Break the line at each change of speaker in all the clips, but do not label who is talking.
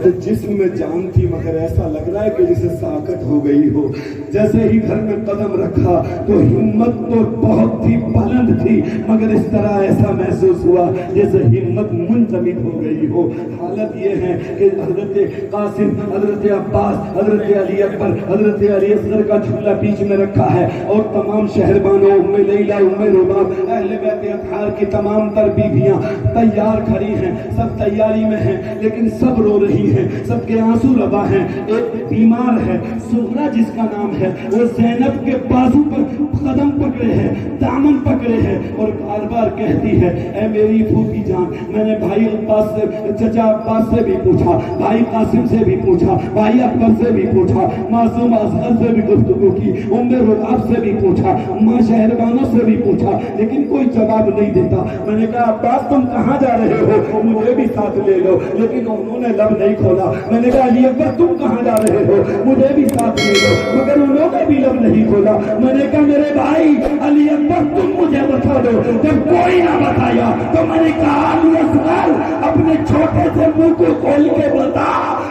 تو جسم میں جان تھی مگر ایسا لگ رہا ہے کہ جسے ساکت ہو گئی ہو. جیسے ہی گھر میں قدم رکھا تو ہمت تو بہت ہی بلند تھی مگر اس طرح ایسا محسوس ہوا جیسے ہمت منجمد ہو گئی ہو. حالت یہ ہے کہ حضرت قاسم، حضرت عباس، حضرت علی اکبر، حضرت علی اصغر کا جھولا بیچ میں رکھا ہے اور تمام شہربانوں، ام لیلہ، ام رباب، اہل بیت اطہار کی تمام تر بیویاں تیار کھڑی ہیں. سب تیاری میں ہیں لیکن سب رو رہی ہیں، سب کے آنسو روا ہیں. ایک بیمار ہے سغرا جس کا نام ہے، وہ زینب کے بازو پر قدم پکڑے ہے، دامن پکڑے ہے اور بار بار کہتی ہے اے میری پھوپھی جان. میں نے بھائی عباس سے، چچا عباس سے بھی پوچھا، بھائی قاسم سے بھی پوچھا، بھائی اکبر سے بھی پوچھا، معصوم اصغر سے بھی گفتگو کی، ام رباب سے بھی پوچھا، ماں شہربانوں سے بھی پوچھا لیکن کوئی جواب نہیں دیتا. میں نے کہا عباس تم کہاں جا رہے ہو؟ مجھے بھی ساتھ لے لو. لیکن انہوں نے لب نہیں کھولا. میں نے کہا علی اکبر تم کہاں جا رہے ہو؟ مجھے بھی ساتھ لے لو. مگر انہوں نے بھی لب نہیں کھولا. میں نے کہا میرے بھائی علی اکبر تم مجھے بتا دو. جب کوئی نہ بتایا تو میں نے کہا علی اصغر اپنے چھوٹے سے منہ کو کھول کے بتا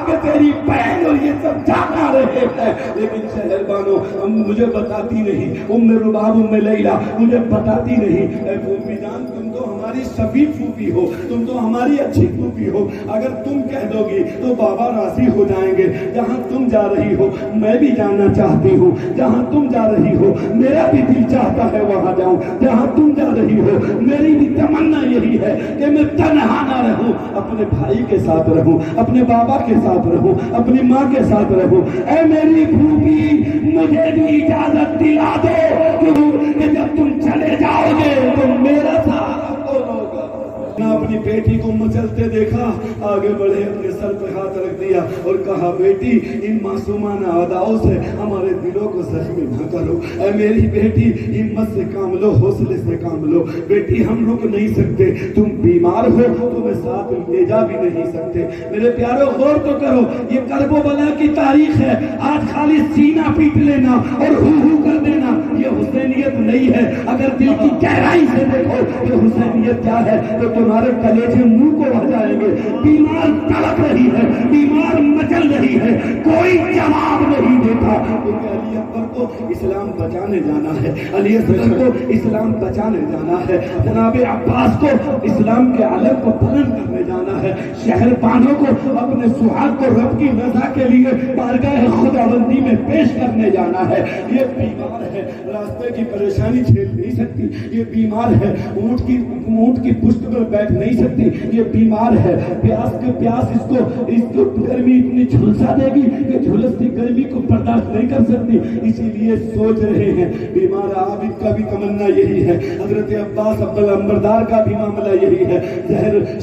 کہ تیری بہن اور یہ سب جانا رہے ہیں. لیکن شہربانوں مجھے بتاتی نہیں. ام رباب، ام لیلہ مجھے بتاتی نہیں. اے پھوپھی جان تم تو ہماری شفیع پھوپھی ہو، تم تو ہماری اچھی پھوپھی ہو. اگر تم کہہ دو گی تو بابا راضی ہو جائیں گے. جہاں تم جا رہی ہو میں بھی جانا چاہتی ہوں. جہاں تم جا رہی ہو میرا بھی دل چاہتا ہے وہاں جاؤں. جہاں تم جا رہی ہو میری بھی تمنا یہی ہے کہ میں تنہا نہ رہوں، اپنے بھائی کے ساتھ رہوں، اپنے بابا کے ساتھ رہوں، اپنی ماں کے ساتھ رہوں. اے میری پھوپھی مجھے بھی اجازت دلا دو کہ جب تم چلے جاؤ گے تو میرا ساتھ اپنی بیٹی کو مچلتے دیکھا، آگے بڑھے، اپنے سر پہ ہاتھ رکھ دیا اور کہا بیٹی ان معصومانہ اداؤں سے ہمارے دلوں کو زخمی نہ کرو. اے میری بیٹی ہمت سے کام لو، حوصلے سے کام لو. بیٹی ہم رک نہیں سکتے، تم بیمار ہو تمہیں ساتھ لے جا بھی نہیں سکتے. میرے پیارو غور تو کرو، یہ کرب و بلا کی تاریخ ہے. آج خالی سینہ پیٹ لینا اور ہو کر دینا یہ حسینیت نہیں ہے. اگر دل کی گہرائی سے دیکھو کہ حسینیت کیا ہے تو تمہارے کلیجے منہ کو رہ جائیں گے. بیمار تڑپ رہی ہے، بیمار مچل رہی ہے، کوئی جواب نہیں دیتا. کیونکہ علی اکبر کو اسلام بچانے جانا ہے، علی اصغر کو اسلام بچانے جانا ہے، جناب عباس کو اسلام کے علم کو بلند کرنے جانا ہے، شہربانوں کو اپنے سہاگ کو رب کی رضا کے لیے بارگاہ خداوندی میں پیش کرنے جانا ہے. یہ بیمار ہے، راستے کی پریشانی جھیل نہیں سکتی. یہ بیمار ہے، اونٹ کی پشت پر بیٹھ نہیں سکتی. یہ بیمار ہے، پیاس اس کو گرمی اتنی جھلسا دے گی کہ جھلستی گرمی کو برداشت نہیں کر سکتی. اسی لیے سوچ رہے ہیں. بیمار عابد کا بھی تمنا یہی ہے، حضرت عباس عبداللہ نمبردار کا بھی معاملہ یہی ہے،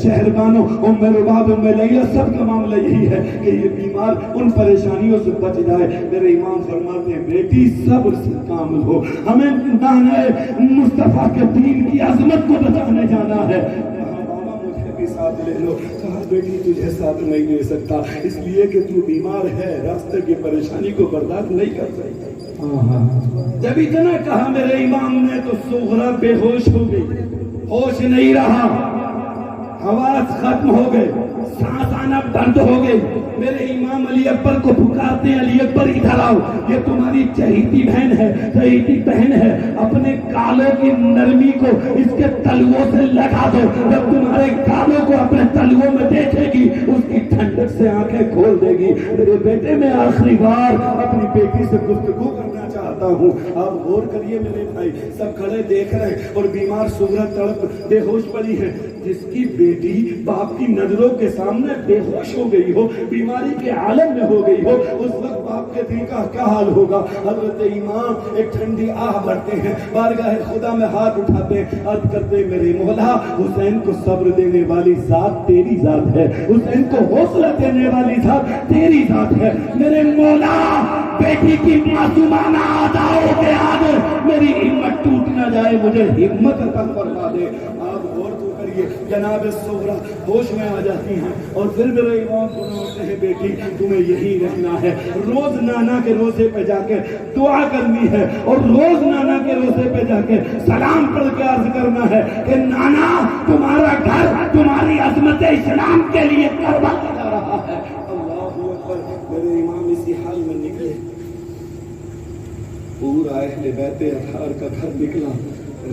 شہربانوں ام رباب، ام لیلہ سب کا معاملہ یہی ہے کہ یہ بیمار ان پریشانیوں سے بچ جائے. میرے امام فرماتے ہیں بیٹی صبر سے کام لو، ہمیں نانے مصطفیٰ کے دین کی عظمت کو بتانے جانا ہے. ساتھ لے لو. کہا بیٹی تجھے ساتھ نہیں لے سکتا اس لیے کہ تو بیمار ہے، راستے کی پریشانی کو برداشت نہیں کر سکتا. جب اتنا کہا میرے امام نے تو سغرا بے ہوش ہو گئی، ہوش نہیں رہا، حواس ختم ہو گئے، سانس آنا بند ہو گئی. میرے امام علی اکبر کو پکارتے ہیں علی اکبر ادھر آؤ، یہ تمہاری چہیتی بہن ہے، چہیتی بہن ہے، اپنے گالوں کی نرمی کو اس کے تلووں سے لگا دو. جب تمہارے گالوں کو اپنے تلووں میں دیکھے گی اس کی ٹھنڈک سے آنکھیں کھول دے گی. میرے بیٹے میں آخری بار اپنی بیٹی سے گفتگو کرنا چاہتا ہوں. آپ غور کریے میرے بھائی، سب کھڑے دیکھ رہے ہیں اور بیمار سغرا تڑپ بے ہوش پڑی ہے. جس کی بیٹی باپ کی نظروں کے سامنے بے ہوش ہو گئی ہو، بیماری کے عالم میں ہو گئی ہو، اس وقت باپ کے دل کا کیا حال ہوگا. حضرت امام ایک ٹھنڈی آہ بھرتے ہیں، بارگاہ خدا میں ہاتھ اٹھاتے ہیں، عرض کرتے ہیں میرے مولا حسین کو صبر دینے والی ذات تیری ذات ہے، حسین کو حوصلہ دینے والی ذات تیری ذات ہے. میرے مولا بیٹی کی معصومانہ اداؤں کے آگے میری ہمت ٹوٹ نہ جائے، مجھے ہمت عطا فرما دے. آپ غور تو کریے، جناب سغرا ہوش میں آ جاتی ہیں اور پھر میرے امام فرماتے ہیں بیٹی تمہیں یہی رہنا ہے، روز نانا کے روزے پہ جا کے دعا کرنی ہے اور روز نانا کے روزے پہ جا کے سلام پڑھ کے عرض کرنا ہے کہ نانا تمہارا گھر تمہاری عظمت اسلام کے لیے کربلا جا رہا ہے. ہے. اللہ اکبر. میرے امام اسی حال میں نکلے. پورا اہل بیت اطہار کا گھر نکلا.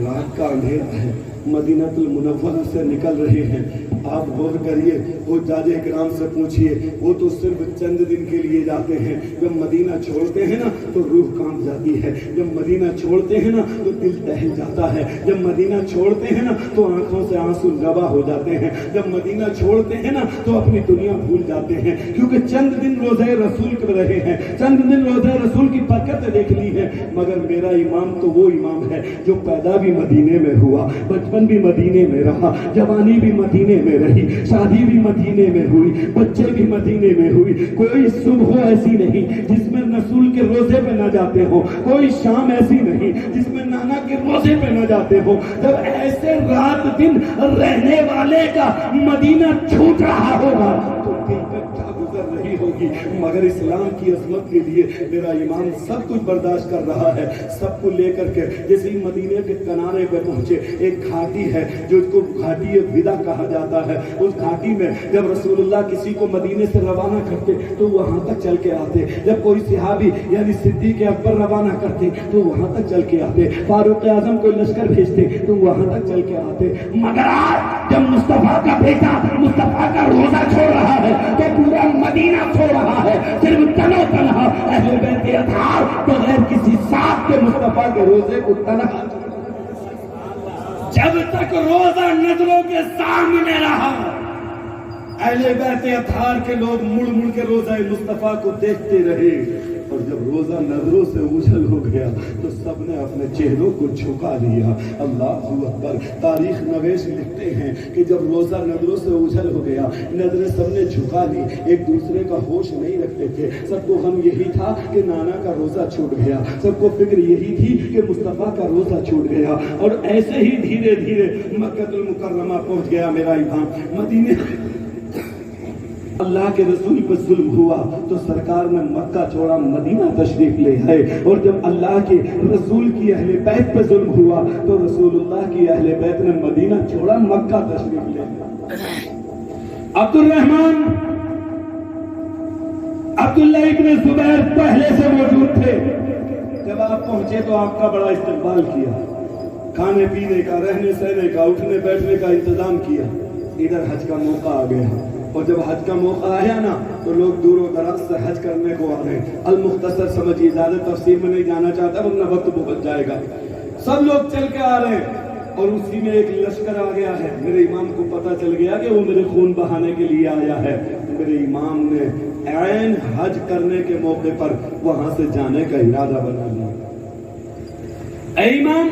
رات کا اندھیرا ہے. مدینہ المنورہ سے نکل رہے ہیں. آپ غور کریے, وہ حجاج کرام سے پوچھئے, وہ تو صرف چند دن کے لیے جاتے ہیں. جب مدینہ چھوڑتے ہیں نا تو روح کانپ جاتی ہے. جب مدینہ چھوڑتے ہیں نا تو دل دہل جاتا ہے. جب مدینہ چھوڑتے ہیں نا تو آنکھوں سے آنسو روا ہو جاتے ہیں. جب مدینہ چھوڑتے ہیں نا تو اپنی دنیا بھول جاتے ہیں, کیونکہ چند دن روزہ رسول کر رہے ہیں, چند دن روزہ رسول کی برکت دیکھ لی ہے. مگر میرا امام تو وہ امام ہے جو پیدا بھی مدینے میں ہوا, بچپن بھی مدینے میں رہا, جوانی بھی مدینے میں رہی, شادی بھی مدینے میں ہوئی, بچے بھی مدینے میں ہوئی. کوئی صبح ایسی نہیں جس میں رسول کے روزے پہ نہ جاتے ہو, کوئی شام ایسی نہیں جس میں نانا کے روزے پہ نہ جاتے ہو. جب ایسے رات دن رہنے والے کا مدینہ چھوٹ رہا ہوگا تو دل پہ کیا گزر رہی ہوگی. مگر اسلام کی عظمت کے لیے میرا امام سب کچھ برداشت کر رہا ہے. سب کو لے کر کے جیسے ہی مدینے کے کنارے پہ پہنچے, ایک گھاٹی ہے جو اس کو گھاٹی ودا کہا جاتا ہے. اس گھاٹی میں جب رسول اللہ کسی کو مدینے سے روانہ کرتے تو وہاں تک چل کے آتے. جب کوئی صحابی یعنی صدیق اکبر روانہ کرتے تو وہاں تک چل کے آتے. فاروق اعظم کوئی لشکر بھیجتے تو وہاں تک چل کے آتے. مگر آج جب مصطفیٰ کا بیٹا مصطفیٰ کا روزہ چھوڑ رہا ہے تو پورا مدینہ چھوڑ رہا ہے. صرف تنو تنہا اہل بیت اطہار بغیر کسی ساتھ کے مصطفیٰ کے روزے کو تنہا. جب تک روزہ نظروں کے سامنے رہا اہل بیت اطہار کے لوگ مڑ مڑ کے روزہ مصطفیٰ کو دیکھتے رہے. اور جب روزہ نظروں سے اوجھل ہو گیا تو سب نے اپنے چہروں کو جھکا لیا. اللہ اکبر. تاریخ نویس لکھتے ہیں کہ جب روزہ نظروں سے اوجھل ہو گیا, نظریں سب نے جھکا لی, ایک دوسرے کا ہوش نہیں رکھتے تھے. سب کو غم یہی تھا کہ نانا کا روزہ چھوٹ گیا, سب کو فکر یہی تھی کہ مصطفیٰ کا روزہ چھوٹ گیا. اور ایسے ہی دھیرے دھیرے مکہ المکرمہ پہنچ گیا میرا امام. مدینے اللہ کے رسول پر ظلم ہوا تو سرکار نے مکہ چھوڑا, مدینہ تشریف لے آئے. اور جب اللہ کے رسول کی اہل بیت پر ظلم ہوا تو رسول اللہ کی اہل بیت نے مدینہ چھوڑا, مکہ تشریف لے آئے. عبد الرحمن عبداللہ ابن زبیر پہلے سے موجود تھے. جب آپ پہنچے تو آپ کا بڑا استقبال کیا, کھانے پینے کا, رہنے سہنے کا, اٹھنے بیٹھنے کا انتظام کیا. ادھر حج کا موقع آ گیا, اور جب حج کا موقع آیا نا تو لوگ دور و دراز سے حج کرنے کو آ رہے ہیں. المختصر سمجھیے, زیادہ تفصیل میں نہیں جانا چاہتا ورنہ وقت بہت جائے گا. سب لوگ چل کے آ رہے ہیں اور اسی میں ایک لشکر آ گیا ہے. میرے امام کو پتا چل گیا کہ وہ میرے خون بہانے کے لیے آیا ہے. میرے امام نے عین حج کرنے کے موقع پر وہاں سے جانے کا ارادہ بنا لیا. اے امام,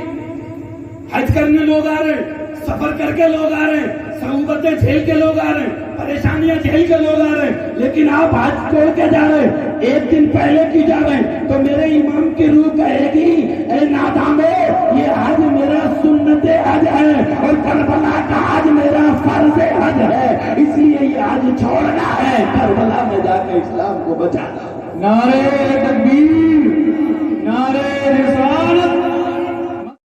حج کرنے لوگ آ رہے ہیں, سفر کر کے لوگ آ رہے ہیں, صعوبتیں جھیل کے لوگ آ رہے ہیں, پریشانیاں جھیل کے لوگ آ رہے ہیں, لیکن آپ حج چھوڑ کے جا رہے ہیں, ایک دن پہلے کی جا رہے ہیں. تو میرے امام کی روح کہے گی, اے نادانو, یہ حج میرا سنت حج ہے اور کربلا کا حج میرا فرض حج ہے, اس لیے یہ حج چھوڑنا ہے, کربلا میں جا کے اسلام کو بچانا.
نعرے تکبیر, نعرے رسالت.